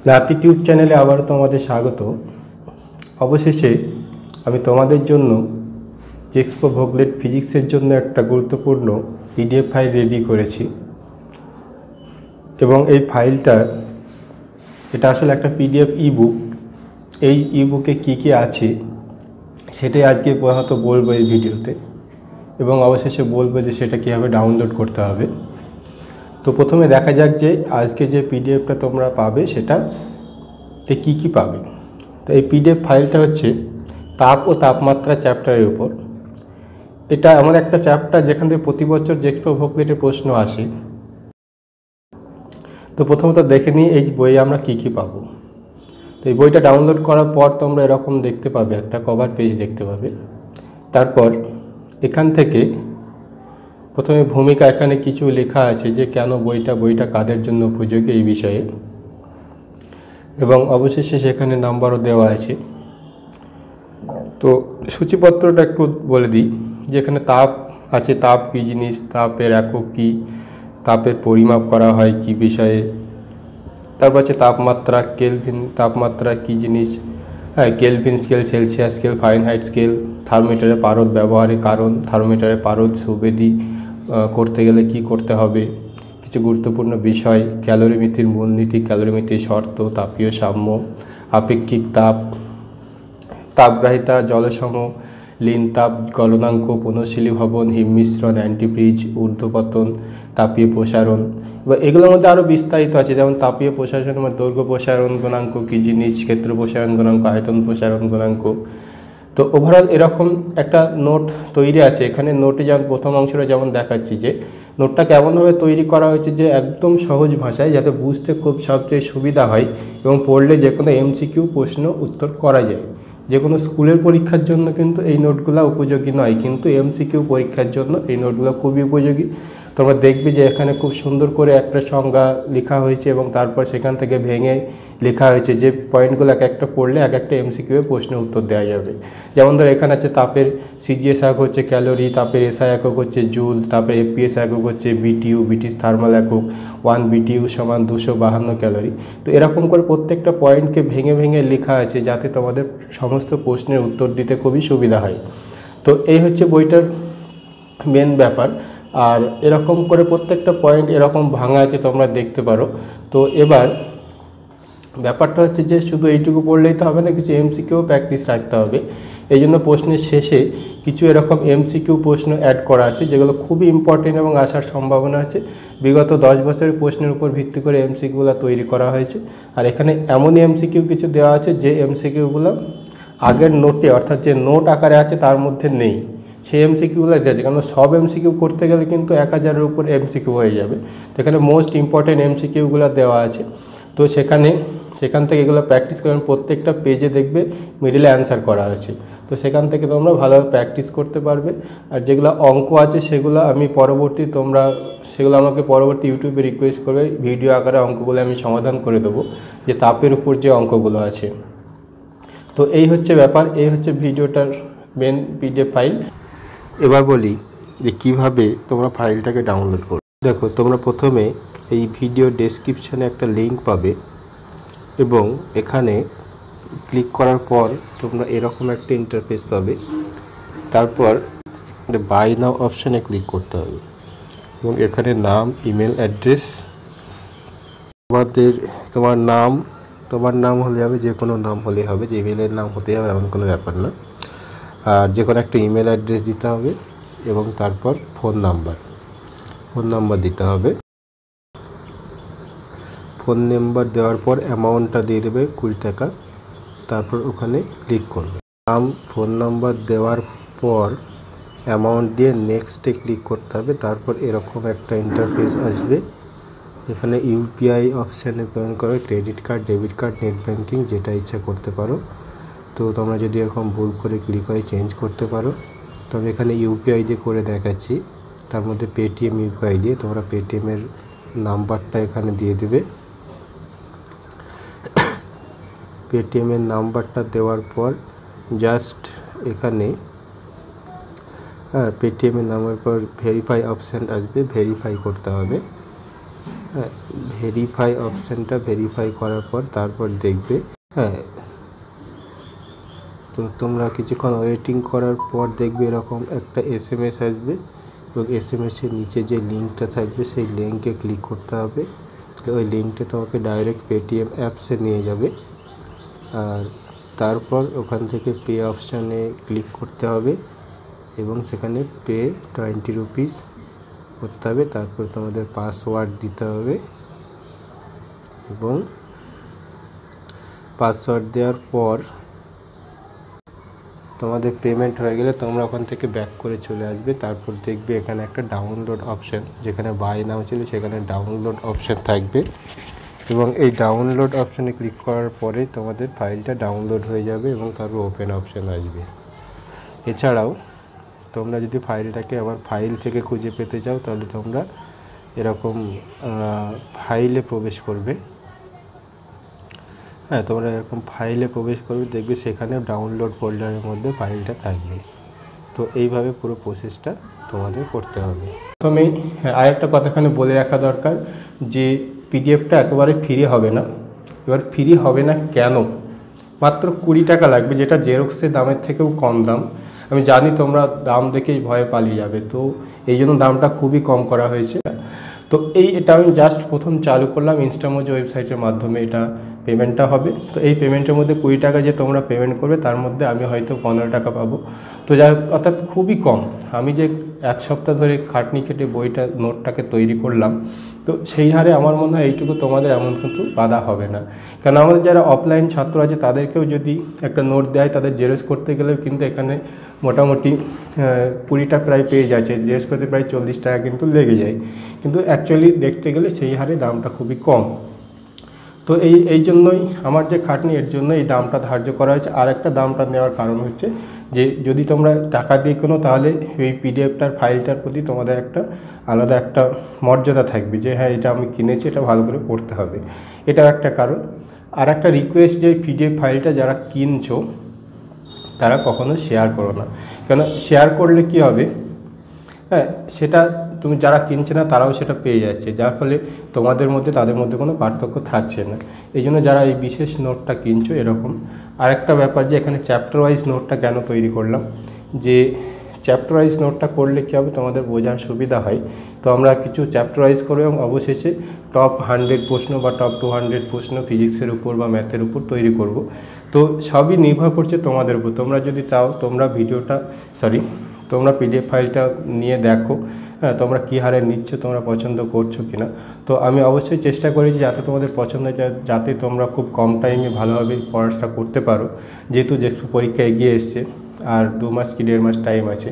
নাতি টিউব চ্যানেলে আবার তোমাদের স্বাগত। অবশেষে আমি তোমাদের জন্য জেক্সপো ভোগলেট ফিজিক্সের জন্য একটা গুরুত্বপূর্ণ পিডিএফ ফাইল রেডি করেছি এবং এই ফাইলটা এটা আসলে একটা পিডিএফ ইবুক। এই ইবুকে কী আছে সেটাই আজকে প্রধানত বলবো এই ভিডিওতে, এবং অবশেষে বলবো যে সেটা কীভাবে ডাউনলোড করতে হবে। তো প্রথমে দেখা যাক যে আজকে যে পিডিএফটা তোমরা পাবে সেটাতে কী পাবে। তো এই পিডিএফ ফাইলটা হচ্ছে তাপ ও তাপমাত্রা চ্যাপ্টারের উপর। এটা এমন একটা চ্যাপ্টার যেখান থেকে প্রতি বছর জেক্সপো ভোগলেটের প্রশ্ন আসে। তো প্রথমত দেখে নিই এই বইয়ে আমরা কী পাবো। তো এই বইটা ডাউনলোড করার পর তোমরা এরকম দেখতে পাবে, একটা কভার পেজ দেখতে পাবে। তারপর এখান থেকে প্রথমে ভূমিকা, এখানে কিছু লেখা আছে যে কেন বইটা কাদের জন্য উপযোগী এই বিষয়ে, এবং অবশেষে সেখানে নাম্বারও দেওয়া আছে। তো সূচিপত্রটা একটু বলে দিই, যেখানে তাপ আছে, তাপ কী জিনিস, তাপের একক কী, তাপের পরিমাপ করা হয় কী বিষয়ে। তারপর আছে তাপমাত্রা, কেলভিন তাপমাত্রা কী জিনিস, Kelvin scale, Celsius scale, Fahrenheit scale, থার্মোমিটারের পারদ ব্যবহারের কারণ, থার্মোমিটারের পারদ সুবিধি করতে গেলে কি করতে হবে, কিছু গুরুত্বপূর্ণ বিষয়, ক্যালোরিমিতির মূলনীতি, ক্যালোরিমিতির শর্ত, তাপীয় সাম্য, আপেক্ষিক তাপ, তাপগ্রাহিতা, জলসম, লীন তাপ, গলনাঙ্ক, পুনঃশীলী ভবন, হিমমিশ্রণ, অ্যান্টিফ্রিজ, ঊর্ধ্বপতন, তাপীয় প্রসারণ। এবার এগুলোর মধ্যে আরও বিস্তারিত আছে, যেমন তাপীয় প্রসারণের মধ্যে দৈর্ঘ্য প্রসারণ গুণাঙ্ক কী জিনিস, ক্ষেত্র প্রসারণ গুণাঙ্ক, আয়তন প্রসারণ গুণাঙ্ক। তো ওভারঅল এরকম একটা নোট তৈরি আছে। এখানে নোটে যেমন প্রথম অংশটা যেমন দেখাচ্ছি যে নোটটা কেমনভাবে তৈরি করা হয়েছে, যে একদম সহজ ভাষায় যাতে বুঝতে খুব সবচেয়ে সুবিধা হয় এবং পড়লে যে কোনো এমসিকিউ প্রশ্ন উত্তর করা যায়। যে কোনো স্কুলের পরীক্ষার জন্য কিন্তু এই নোটগুলো উপযোগী নয়, কিন্তু এমসিকিউ পরীক্ষার জন্য এই নোটগুলো খুবই উপযোগী। তোমরা দেখবে যে এখানে খুব সুন্দর করে একটা সংজ্ঞা লেখা হয়েছে এবং তারপর সেখান থেকে ভেঙে লেখা হয়েছে যে পয়েন্টগুলো এক একটা পড়লে এক একটা এমসিকিউ প্রশ্নের উত্তর দেওয়া যাবে। যেমন ধর এখানে আছে তাপের সিজিএস একক হচ্ছে ক্যালোরি, তাপের এসআই একক হচ্ছে জুল, তাপের এপিএস একক হচ্ছে বিটিইউ, ব্রিটিশ থার্মাল একক 1 বিটিইউ সমান 252 ক্যালোরি। তো এরকম করে প্রত্যেকটা পয়েন্টকে ভেঙে লেখা আছে যাতে তোমাদের সমস্ত প্রশ্নের উত্তর দিতে খুবই সুবিধা হয়। তো এই হচ্ছে বইটার মেন ব্যাপার। আর এরকম করে প্রত্যেকটা পয়েন্ট এরকম ভাঙা আছে, তোমরা দেখতে পারো। তো এবার ব্যাপারটা হচ্ছে যে শুধু এইটুকু পড়লেই তো হবে না, কিছু এমসিকিউ প্র্যাকটিস রাখতে হবে। এই জন্য প্রশ্নের শেষে কিছু এরকম এমসিকিউ প্রশ্ন অ্যাড করা আছে যেগুলো খুবই ইম্পর্টেন্ট এবং আসার সম্ভাবনা আছে। বিগত 10 বছরের প্রশ্নের উপর ভিত্তি করে এমসিকিউগুলো তৈরি করা হয়েছে। আর এখানে এমনই এমসিকিউ কিছু দেওয়া আছে যে এমসিকিউগুলো আগের নোটে, অর্থাৎ যে নোট আকারে আছে তার মধ্যে নেই, সেই এমসিকিউগুলো দেওয়া আছে। কারণ সব এমসিকিউ করতে গেলে কিন্তু 1000-এর উপর এমসিকিউ হয়ে যাবে। তো এখানে মোস্ট ইম্পর্টেন্ট এমসিকিউগুলো দেওয়া আছে। তো সেখান থেকে এগুলো প্র্যাকটিস করবেন। প্রত্যেকটা পেজে দেখবে মিডিলে অ্যান্সার করা আছে। তো সেখান থেকে তোমরা ভালোভাবে প্র্যাকটিস করতে পারবে। আর যেগুলো অঙ্ক আছে সেগুলো সেগুলো আমাকে পরবর্তী ইউটিউবে রিকোয়েস্ট করবে, ভিডিও আকারে অঙ্কগুলো আমি সমাধান করে দেবো, যে তাপের উপর যে অঙ্কগুলো আছে। তো এই হচ্ছে ব্যাপার, এই হচ্ছে ভিডিওটার মেন পিডিএফ ফাইল। এবার বলি যে কিভাবে তোমরা ফাইলটাকে ডাউনলোড করবে। দেখো, তোমরা প্রথমে এই ভিডিও ডেসক্রিপশানে একটা লিঙ্ক পাবে এবং এখানে ক্লিক করার পর তোমরা এরকম একটা ইন্টারফেস পাবে। তারপর বাই নাও অপশানে ক্লিক করতে হবে এবং এখানে নাম, ইমেল অ্যাড্রেস, তোমার নাম হলে হবে, যে কোনো নাম হলে হবে, যে ইমেলের নাম হতে হবে এমন কোনো ব্যাপার না। আর যে কোনো একটা ইমেল অ্যাড্রেস দিতে হবে এবং তারপর ফোন নাম্বার দিতে হবে। ফোন নাম্বার দেওয়ার পর অ্যামাউন্টটা দিয়ে দেবে 20 টাকা। তারপর ওখানে ক্লিক করবে। নাম, ফোন নাম্বার দেওয়ার পর অ্যামাউন্ট দিয়ে নেক্সটে ক্লিক করতে হবে। তারপর এরকম একটা ইন্টারফেস আসবে। এখানে ইউপিআই অপশানে পেমেন্ট করবে, credit card, debit card, net banking, যেটা ইচ্ছা করতে পারো। তো তোমরা যদি এরকম ভুল করে ক্লিক হয় চেঞ্জ করতে পারো। তবে এখানে ইউপিআই দিয়ে করে দেখাচ্ছি, তার মধ্যে পেটিএম ইউপিআই দিয়ে তোমরা পেটিএমের নাম্বারটা এখানে দিয়ে দেবে। পেটিএমের নাম্বারটা দেওয়ার পর জাস্ট এখানে পেটিএমের নাম্বার পর ভেরিফাই অপশান আসবে, ভেরিফাই করতে হবে। হ্যাঁ, ভেরিফাই অপশানটা ভেরিফাই করার পর তারপর দেখবে। হ্যাঁ, তো তোমরা কিছুক্ষণ ওয়েটিং করার পর দেখবে এরকম একটা SMS আসবে এবং SMS-এর নিচে যে লিঙ্কটা থাকবে সেই লিঙ্কে ক্লিক করতে হবে। ওই লিঙ্কটা তোমাকে ডাইরেক্ট পেটিএম অ্যাপসে নিয়ে যাবে। আর তারপর ওখান থেকে পে অপশানে ক্লিক করতে হবে এবং সেখানে পে 20 রুপিস করতে হবে। তারপর তোমাদের পাসওয়ার্ড দিতে হবে এবং পাসওয়ার্ড দেওয়ার পর তোমাদের পেমেন্ট হয়ে গেলে তোমরা ওখান থেকে ব্যাক করে চলে আসবে। তারপর দেখবে এখানে একটা ডাউনলোড অপশান, যেখানে বাই নাও ছিল সেখানে ডাউনলোড অপশান থাকবে এবং এই ডাউনলোড অপশানে ক্লিক করার পরে তোমাদের ফাইলটা ডাউনলোড হয়ে যাবে এবং তারপর ওপেন অপশান আসবে। এছাড়াও তোমরা যদি ফাইলটাকে আবার ফাইল থেকে খুঁজে পেতে চাও তাহলে তোমরা এরকম ফাইলে প্রবেশ করবে। হ্যাঁ, তোমরা এরকম ফাইলে প্রবেশ করবে, দেখবে সেখানে ডাউনলোড ফোল্ডারের মধ্যে ফাইলটা থাকবে। তো এইভাবে পুরো প্রসেসটা তোমাদের করতে হবে। প্রথমে আরেকটা কথাখানে বলে রাখা দরকার যে পিডিএফটা একেবারে ফ্রি হবে না। এবার ফ্রি হবে না কেন? মাত্র 20 টাকা লাগবে, যেটা জেরক্সের দামের থেকেও কম দাম। আমি জানি তোমরা দাম দেখেই ভয়ে পালিয়ে যাবে, তো এই জন্য দামটা খুবই কম করা হয়েছে। তো এটা আমি জাস্ট প্রথম চালু করলাম ইনস্টামোজো ওয়েবসাইটের মাধ্যমে এটা পেমেন্টটা হবে। তো এই পেমেন্টের মধ্যে 20 টাকা যে তোমরা পেমেন্ট করবে তার মধ্যে আমি হয়তো 15 টাকা পাবো। তো যাই হোক, অর্থাৎ খুবই কম। আমি যে 1 সপ্তাহ ধরে খাটনি খেটে নোটটাকে তৈরি করলাম, তো সেই হারে আমার মনে হয় এইটুকু তোমাদের এমন কিন্তু বাধা হবে না। কারণ আমাদের যারা অফলাইন ছাত্র আছে তাদেরকেও যদি একটা নোট দেয়, তাদের জেরক্স করতে গেলেও কিন্তু এখানে মোটামুটি 20টা প্রায় পেজ আছে, জেরক্স করতে প্রায় 40 টাকা কিন্তু লেগে যায়। কিন্তু অ্যাকচুয়ালি দেখতে গেলে সেই হারে দামটা খুবই কম। তো এই জন্যই আমার যে খাটনি, এর জন্য এই দামটা ধার্য করা হয়েছে। আর একটা দামটা নেওয়ার কারণ হচ্ছে যে যদি তোমরা টাকা দিয়ে কোনো, তাহলে এই পিডিএফটার ফাইলটার প্রতি তোমাদের একটা আলাদা একটা মর্যাদা থাকবে যে হ্যাঁ, এটা আমি কিনেছি, এটা ভালো করে পড়তে হবে। এটাও একটা কারণ। আর একটা রিকোয়েস্ট, যে পিডিএফ ফাইলটা যারা কিনছো তারা কখনো শেয়ার করো না। কেন শেয়ার করলে কি হবে, হ্যাঁ, সেটা তুমি যারা কিনছে না তারাও সেটা পেয়ে যাচ্ছে, যার ফলে তোমাদের মধ্যে তাদের মধ্যে কোনো পার্থক্য থাকছে না। এই জন্য যারা এই বিশেষ নোটটা কিনছো এরকম। আরেকটা ব্যাপার যে এখানে চ্যাপ্টার ওয়াইজ নোটটা কেন তৈরি করলাম, যে চ্যাপ্টার ওয়াইজ নোটটা করলে কী হবে, তোমাদের বোঝার সুবিধা হয়। তো আমরা কিছু চ্যাপ্টার ওয়াইজ করবো এবং অবশেষে টপ 100 প্রশ্ন বা টপ 200 প্রশ্ন ফিজিক্সের উপর বা ম্যাথের উপর তৈরি করব। তো সবই নির্ভর করছে তোমাদের উপর। তোমরা যদি চাও তোমরা পিডিএফ ফাইলটা নিয়ে দেখো, হ্যাঁ, তোমরা কী হারে নিচ্ছ, তোমরা পছন্দ করছো কি না। তো আমি অবশ্যই চেষ্টা করেছি যাতে তোমাদের পছন্দ হয়, যাতে তোমরা খুব কম টাইমে ভালোভাবে পড়াশোনা করতে পারো, যেহেতু পরীক্ষা এগিয়ে এসছে আর 2 মাস কি 1.5 মাস টাইম আছে।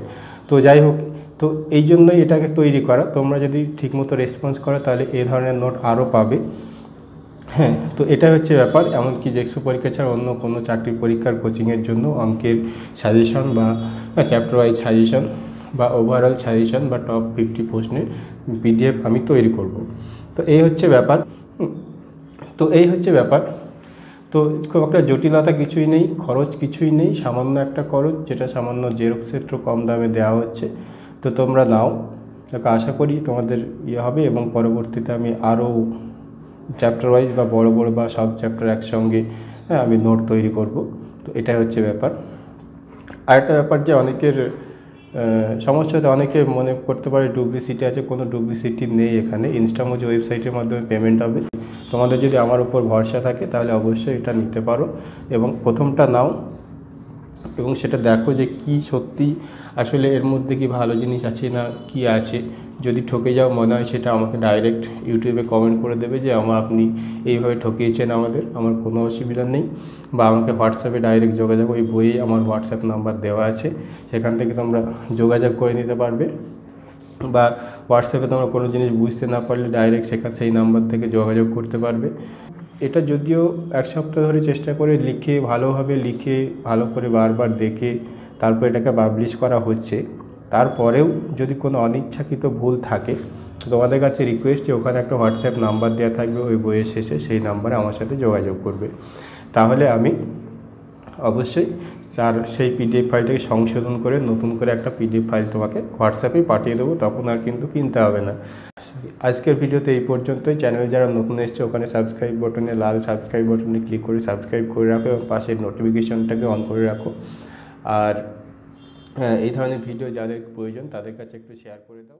তো যাই হোক, তো এই জন্যই এটাকে তৈরি করা। তোমরা যদি ঠিকমতো রেসপন্স করো তাহলে এই ধরনের নোট আরও পাবে। হ্যাঁ, তো এটা হচ্ছে ব্যাপার। এমনকি জেক্সো পরীক্ষা ছাড়া অন্য কোনো চাকরি পরীক্ষার কোচিংয়ের জন্য অঙ্কের সাজেশন বা চ্যাপ্টার ওয়াইজ সাজেশন বা ওভারঅল সাজেশন বা টপ 50 প্রশ্নের পিডিএফ আমি তৈরি করব। তো এই হচ্ছে ব্যাপার। তো খুব একটা জটিলতা কিছুই নেই, খরচ কিছুই নেই, সামান্য একটা খরচ, যেটা সামান্য জেরক্সের কম দামে দেওয়া হচ্ছে। তো তোমরা নাও, আশা করি তোমাদের হবে এবং পরবর্তীতে আমি আরও চ্যাপ্টার ওয়াইজ বা বড় বা সব চ্যাপ্টার একসঙ্গে আমি নোট তৈরি করব। তো এটাই হচ্ছে ব্যাপার। আরেকটা ব্যাপার যে অনেকের সমস্যা হতে অনেকে মনে করতে পারে ডুপ্লিসিটি আছে, কোনো ডুপ্লিসিটি নেই। এখানে ইনস্টামোজো ওয়েবসাইটের মাধ্যমে পেমেন্ট হবে। তোমাদের যদি আমার উপর ভরসা থাকে তাহলে অবশ্যই এটা নিতে পারো এবং প্রথমটা নাও এবং সেটা দেখো যে কি সত্যি আসলে এর মধ্যে কি ভালো জিনিস আছে না কি আছে। যদি ঠকে যাও মনে হয়, সেটা আমাকে ডাইরেক্ট ইউটিউবে কমেন্ট করে দেবে যে আপনি এইভাবে ঠকিয়েছেন আমার কোনো অসুবিধা নেই। বা আমাকে হোয়াটসঅ্যাপে ডাইরেক্ট যোগাযোগ, ওই বইয়ে আমার হোয়াটসঅ্যাপ নাম্বার দেওয়া আছে, সেখান থেকে তোমরা যোগাযোগ করে নিতে পারবে। বা হোয়াটসঅ্যাপে তোমরা কোনো জিনিস বুঝতে না পারলে ডাইরেক্ট সেই নাম্বার থেকে যোগাযোগ করতে পারবে। এটা যদিও 1 সপ্তাহ ধরে চেষ্টা করে ভালোভাবে লিখে ভালো করে বারবার দেখে তারপর এটাকে পাবলিশ করা হচ্ছে, তারপরেও যদি কোনো অনিচ্ছাকৃত ভুল থাকে তোমাদের কাছে রিকোয়েস্ট যে ওখানে একটা হোয়াটসঅ্যাপ নাম্বার দেওয়া থাকবে ওই বইয়ের শেষে, সেই নাম্বারে আমার সাথে যোগাযোগ করবে। তাহলে আমি অবশ্যই সেই পিডিএফ ফাইলটাকে সংশোধন করে নতুন করে একটা পিডিএফ ফাইল তোমাকে হোয়াটসঅ্যাপে পাঠিয়ে দেবো, তখন আর কিন্তু কিনতে হবে না। আজকের ভিডিওতে এই পর্যন্তই। চ্যানেলে যারা নতুন এসছে ওখানে সাবস্ক্রাইব বাটনে, লাল সাবস্ক্রাইব বাটনে ক্লিক করে সাবস্ক্রাইব করে রাখো এবং পাশের নোটিফিকেশনটাকে অন করে রাখো। আর এই ধরনের ভিডিও যাদের প্রয়োজন তাদের কাছে একটু শেয়ার করে দাও।